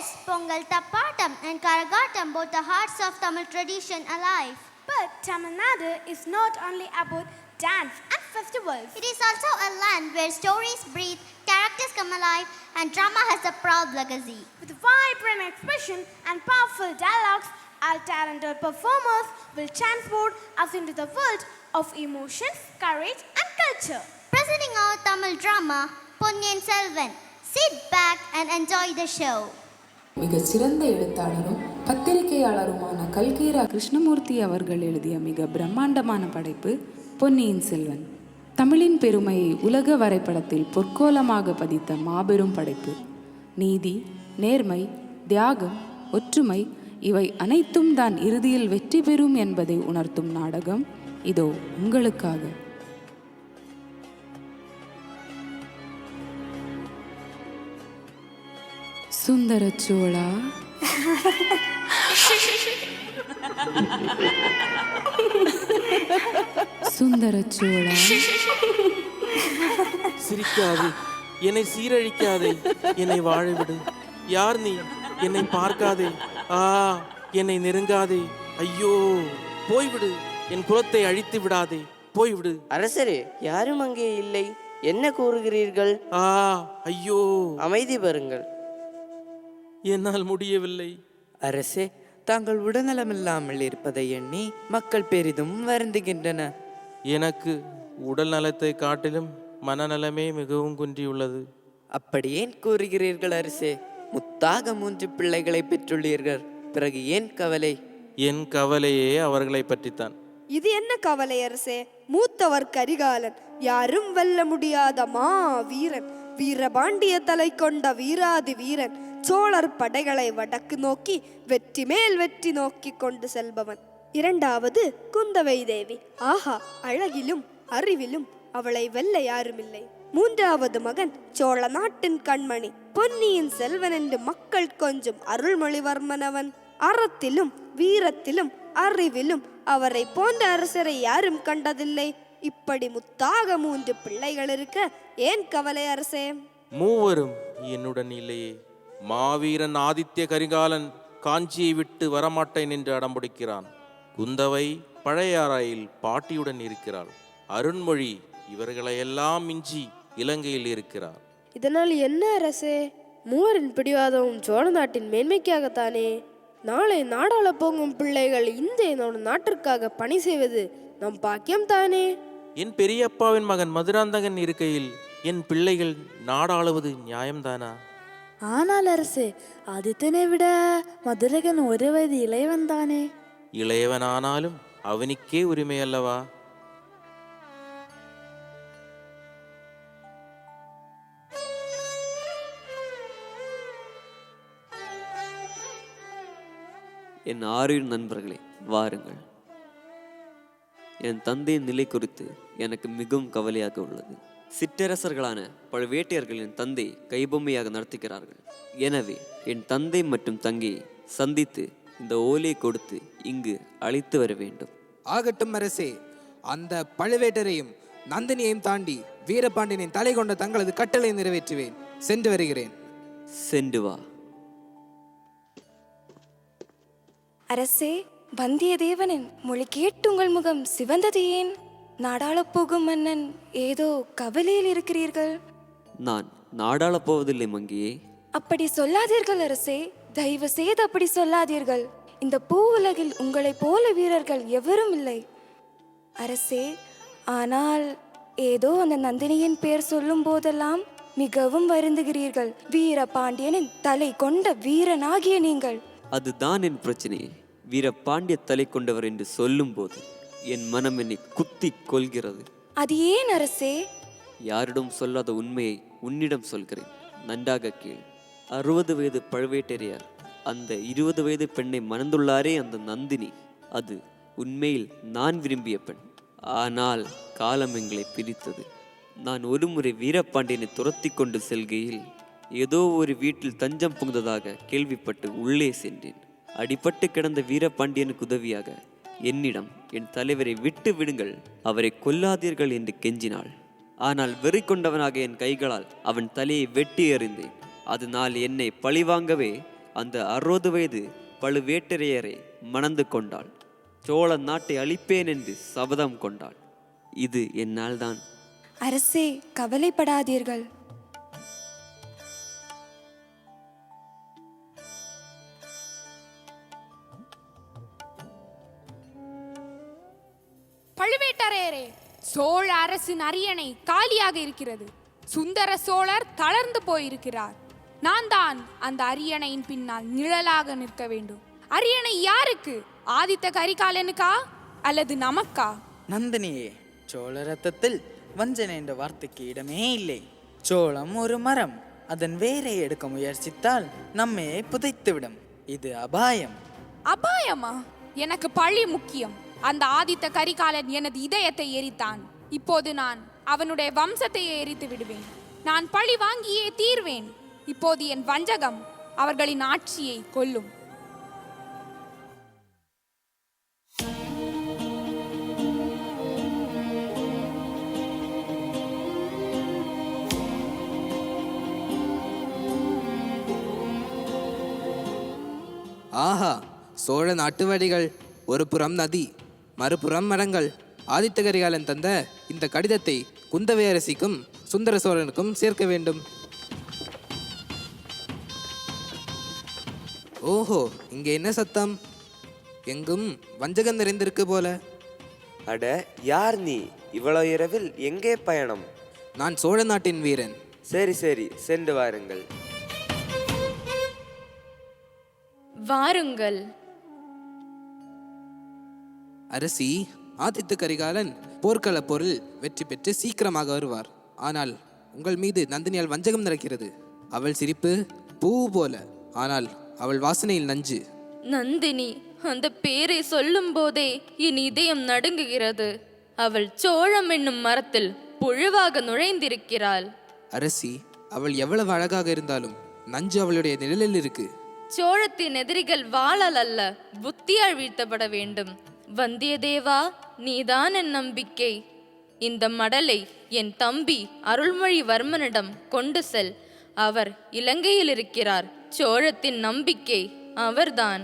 Yes, Pongal Tappatam and Karagatam brought the hearts of Tamil tradition alive. But Tamil Nadu is not only about dance and festivals. It is also a land where stories breathe, characters come alive, and drama has a proud legacy. With vibrant expression and powerful dialogues, our talented performers will transport us into the world of emotions, courage, and culture. Presenting our Tamil drama, Ponniyin Selvan. Sit back and enjoy the show. மிகச் சிறந்த எழுத்தாளரும் பத்திரிகையாளருமான கல்கீரா கிருஷ்ணமூர்த்தி அவர்கள் எழுதிய மிக பிரம்மாண்டமான படைப்பு பொன்னியின் செல்வன். தமிழின் பெருமையை உலக வரைபடத்தில் பொற்கோலமாக பதித்த மாபெரும் படைப்பு. நீதி, நேர்மை, தியாகம், ஒற்றுமை இவை அனைத்தும் தான் இறுதியில் வெற்றி பெறும் என்பதை உணர்த்தும் நாடகம் இதோ உங்களுக்காக. சுந்தர சோழா, சுந்தர சோழா. சிரிக்காதே, என்னை சீரழிக்காதே, என்னை வாழவிடு. யார் நீ? என்னை பார்க்காதே, என்னை நெருங்காதே. ஐயோ, போய்விடு, என் குலத்தை அழித்து விடாதே, போய்விடு. அரசரே, யாரும் அங்கே இல்லை. என்ன கூறுகிறீர்கள்? ஐயோ, அமைதி பெறுங்கள். என்னால் முடியவில்லை. அரசே, தாங்கள் உடல்நலமில்லாமல் இருப்பதை எண்ணி மக்கள் பெரிதும் வருந்துகின்றன. எனக்கு உடல் நலத்தை காட்டிலும் மனநலமே மிகவும் குன்றியுள்ளது. அப்படி ஏன் கூறுகிறீர்கள் அரசே? முத்தாக 3 பிள்ளைகளை பெற்றுள்ளீர்கள், பிறகு ஏன் கவலை? என் கவலையே அவர்களை பற்றித்தான். இது என்ன கவலை அரசே? மூத்தவர் கரிகாலன், யாரும் வெல்ல முடியாத மா வீரன், வீரபாண்டிய தலை கொண்ட வீராதி வீரன், சோழர் படைகளை வடக்கு நோக்கி வெற்றி மேல் வெற்றி நோக்கி கொண்டு செல்பவன். 2வது குந்தவை தேவி. ஆஹா, அழகிலும் அறிவிலும் அவளை வெல்ல யாருமில்லை. 3வது மகன் சோழ நாட்டின் கண்மணி பொன்னியின் செல்வன் என்று மக்கள் கொஞ்சம் அருள்மொழிவர்மன். அவன் அறத்திலும் வீரத்திலும் அறிவிலும் அவரை போன்ற அரசரை யாரும் கண்டதில்லை. இப்படி முத்தாக 3 பிள்ளைகள் இருக்க ஏன் கவலை அரசே? மூவரும் என்னுடன் இல்லையே. மாவீரன் ஆதித்ய கரிகாலன் காஞ்சியை விட்டு வரமாட்டேன் என்று அடம்பிடிக்கிறான். குந்தவை பழையாறையில் பாட்டியுடன் இருக்கிறாள். அருண்மொழி இவர்களையெல்லாம் மிஞ்சி இலங்கையில் இருக்கிறார். இதனால் என்ன அரசே? மூவரின் பிடிவாதமும் சோழ நாட்டின் மேன்மைக்காகத்தானே. நாளை நாடாள போகும் பிள்ளைகள் இந்த என்னோட நாட்டிற்காக பணி செய்வது நம் பாக்கியம் தானே. என் பெரியப்பாவின் மகன் மதுராந்தகன் இருக்கையில் என் பிள்ளைகள் நாடாளுவது நியாயம்தானா? ஆனால் அரசே, ஆதித்தனை விட மதுரகன் 1 வயது இளையவன் தானே. இளையவனானாலும் அவனுக்கே உரிமை அல்லவா? என் 6 நண்பர்களே, வாருங்கள். என் தந்தையின் நிலை குறித்து எனக்கு மிகவும் கவலையாக உள்ளது. சிற்றரசர்களான பழுவேட்டையர்களின் தந்தை கைபொம்மையாக நடத்துகிறார்கள். எனவே என் தந்தை மற்றும் தங்கையை சந்தித்து இந்த ஓலையை கொடுத்து இங்கு அழைத்து வர வேண்டும். ஆகட்டும் அரசே, அந்த பழுவேட்டரையும் நந்தினியையும் தாண்டி வீரபாண்டியனின் தலை கொண்ட தங்களது கட்டளை நிறைவேற்றுவேன். சென்று வருகிறேன். சென்று வா. அரசே, வந்தியத்தேவனின் மொழி கேட்டு உங்கள் முகம் சிவந்தது ஏன்? நாடாளப் போகும் மன்னன் ஏதோ கவலையில் இருக்கிறீர்கள். நான் நாடாளப் போவதில்லை மங்கியே. அப்படி சொல்லாதீர்கள் அரசே, தயவு செய்து அப்படி சொல்லாதீர்கள். இந்த பூ உலகில் உங்களை போல வீரர்கள் எவரும் இல்லை அரசே. ஆனால் ஏதோ அந்த நந்தினியின் பெயர் சொல்லும் போதெல்லாம் மிகவும் வருந்துகிறீர்கள். வீரபாண்டியனின் தலை கொண்ட வீரனாகிய நீங்கள். அதுதான் என் பிரச்சனையே. வீரபாண்டிய தலை கொண்டவர் என்று சொல்லும் போது என் மனம் என்னை குத்தி கொள்கிறது. அது ஏன் அரசே? யாரிடம் சொல்லாத உண்மையை உன்னிடம் சொல்கிறேன், நன்றாக கேள். 60 வயது பழுவேட்டரையர் அந்த 20 வயது பெண்ணை மணந்துள்ளாரே, அந்த நந்தினி, அது உண்மையில் நான் விரும்பிய பெண். ஆனால் காலம் எங்களை பிரித்தது. நான் ஒருமுறை வீரபாண்டியனை துரத்தி கொண்டு செல்கையில் ஏதோ ஒரு வீட்டில் தஞ்சம் புகுந்ததாக கேள்விப்பட்டு உள்ளே சென்றேன். அடிபட்டு கிடந்த வீரபாண்டியனுக்கு உதவியாக என்னிடம் என் தலைவரை விட்டு விடுங்கள், அவரை கொல்லாதீர்கள் என்று கெஞ்சினாள். ஆனால் வெறி கொண்டவனாக என் கைகளால் அவன் தலையை வெட்டி எறிந்தேன். அதனால் என்னை பழிவாங்கவே அந்த 60 வயது பழுவேட்டரையரை மணந்து கொண்டாள். சோழ நாட்டை அழிப்பேன் என்று சபதம் கொண்டாள். இது என்னால் தான். அரசே, கவலைப்படாதீர்கள். பழுவேட்டரையரே, சோழ அரசின் அரியணை காலியாக இருக்கிறது. சுந்தர சோழர் தளர்ந்து போயிருக்கிறார். நான் தான் அந்த அரியணையின் பின்னால் நிழலாக நிற்க வேண்டும். அரியணை யாருக்கு? ஆதித்த கரிகாலனுக்கா அல்லது நமக்கா? நந்தினியே, சோழ ரத்தத்தில் வஞ்சனை என்ற வார்த்தைக்கு இடமே இல்லை. சோளம் ஒரு மரம், அதன் வேரை எடுக்க முயற்சித்தால் நம்மையே புதைத்துவிடும். இது அபாயம். அபாயமா? எனக்கு பழி முக்கியம். அந்த ஆதித்த கரிகாலன் எனது இதயத்தை எரித்தான். இப்போது நான் அவனுடைய வம்சத்தையே எரித்து விடுவேன். நான் பழி வாங்கியே தீர்வேன். இப்போது என் வஞ்சகம் அவர்களின் ஆட்சியை கொல்லும். ஆஹா, சோழ நாட்டு வழிகள். ஒரு புறம் நதி, மறுபுறம் மரங்கள். ஆதித்த கரிகாலன் தந்த இந்த கடிதத்தை குந்தவை அரசிக்கும் சுந்தர சோழனுக்கும் சேர்க்க வேண்டும். ஓஹோ, இங்கே என்ன சத்தம்? எங்கும் வஞ்சகம் நிறைந்திருக்கு போல. அட, யார் நீ? இவ்வளவு இரவில் எங்கே பயணம்? நான் சோழ நாட்டின் வீரன். சரி சரி, சென்று வாருங்கள். வாருங்கள். அரசி, ஆதித்த கரிகாலன் போர்க்கள போரில் வெற்றி பெற்று சீக்கிரமாக வருவார். ஆனால் உங்கள் மீது நந்தினியால் வஞ்சகம் நடக்கிறது. அவள் சிரிப்பு பூ போல, ஆனால் அவள் வாசனையில் நஞ்சு. நந்தினி, அந்த பேரை சொல்லும் போதே என் இதயம் நடுங்குகிறது. அவள் சோழம் என்னும் மரத்தில் புழுவாக நுழைந்திருக்கிறாள். அரசி, அவள் எவ்வளவு அழகாக இருந்தாலும் நஞ்சு அவளுடைய நிழலில் இருக்கு. சோழத்தின் எதிரிகள் வாளால் அல்ல, புத்தியால் வீழ்த்தப்பட வேண்டும். வந்தியத்தேவா, நீதான் என் நம்பிக்கை. இந்த மடலை என் தம்பி அருள்மொழிவர்மனிடம் கொண்டு செல். அவர் இலங்கையில் இருக்கிறார். சோழத்தின் நம்பிக்கை அவர்தான்.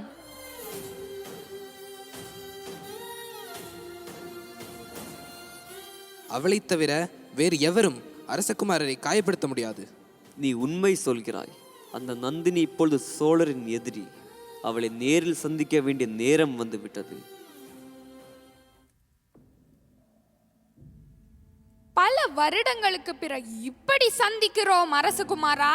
அவளை தவிர வேறு எவரும் அரசகுமாரரை காயப்படுத்த முடியாது. நீ உண்மை சொல்கிறாய். அந்த நந்தினி இப்பொழுது சோழரின் எதிரி. அவளை நேரில் சந்திக்க வேண்டிய நேரம் வந்து விட்டது. பல வருடங்களுக்கு பிறகு இப்படி சந்திக்கிறோம் அரசகுமாரா.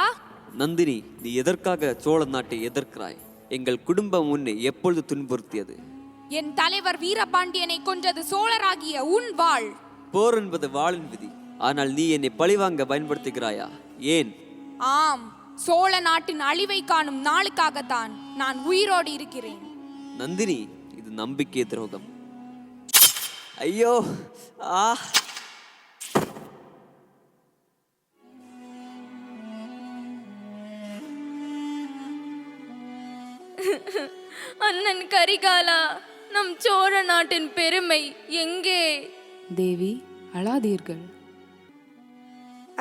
நந்தினி, நீ எதற்காக சோழ நாட்டை எதிர்க்கிறாய்? எங்கள் குடும்பம் உன்னை எப்பொழுது துன்புறுத்தியது? என் தலைவர் வீரபாண்டியனை கொன்றது சோழராகிய உன் வாள். போர் என்பது வாளின் விதி. ஆனால் நீ என்னை பழிவாங்க பயன்படுத்துகிறாயா? ஏன்? ஆம், சோழ நாட்டின் அழிவை காணும் நாளுக்காகத்தான் நான் உயிரோடு இருக்கிறேன். நந்தினி, இது நம்பிக்கை துரோகம். ஐயோ, ஆ! அண்ணன் கரிகாலா, நம் சோழ நாட்டின் பெருமை எங்கே? தேவி, அழாதீர்கள்.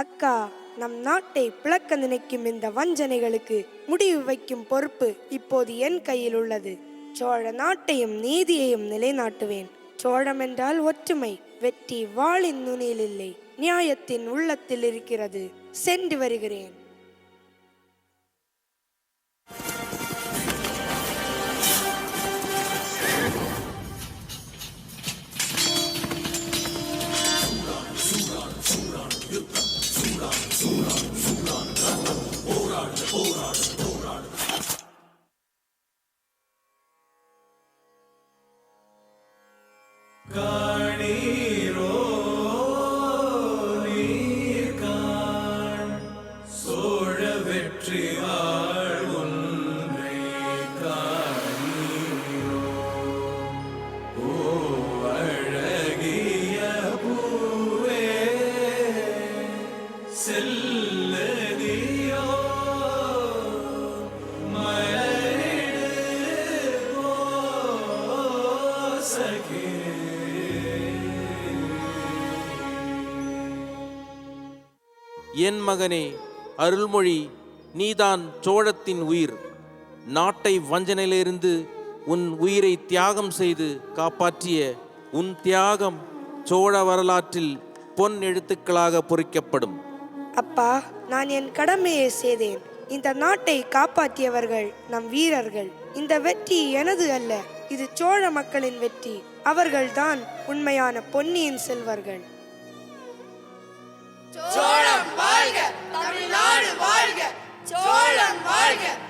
அக்கா, நம் நாட்டை பிளக்க நினைக்கும் இந்த வஞ்சனைகளுக்கு முடிவு வைக்கும் பொறுப்பு இப்போது என் கையில் உள்ளது. சோழ நாட்டையும் நீதியையும் நிலைநாட்டுவேன். சோழம் என்றால் ஒற்றுமை. வெற்றி வாளின் நுனியில் இல்லை, நியாயத்தின் உள்ளத்தில் இருக்கிறது. சென்று வருகிறேன். என் மகனே அருள்மொழி, நீதான் சோழத்தின் உயிர். நாட்டை வஞ்சனையிலிருந்து உன் உயிரை தியாகம் செய்து காப்பாற்றிய உன் தியாகம் சோழ வரலாற்றில் பொன் எழுத்துக்களாக பொறிக்கப்படும். அப்பா, நான் என் கடமையை செய்தேன். இந்த நாட்டை காப்பாற்றியவர்கள் நம் வீரர்கள். இந்த வெற்றி எனது அல்ல, இது சோழ மக்களின் வெற்றி. அவர்கள்தான் உண்மையான பொன்னியின் செல்வர்கள். சோழம் வாழ்க, தமிழ்நாடு வாழ்க, சோழம் வாழ்க.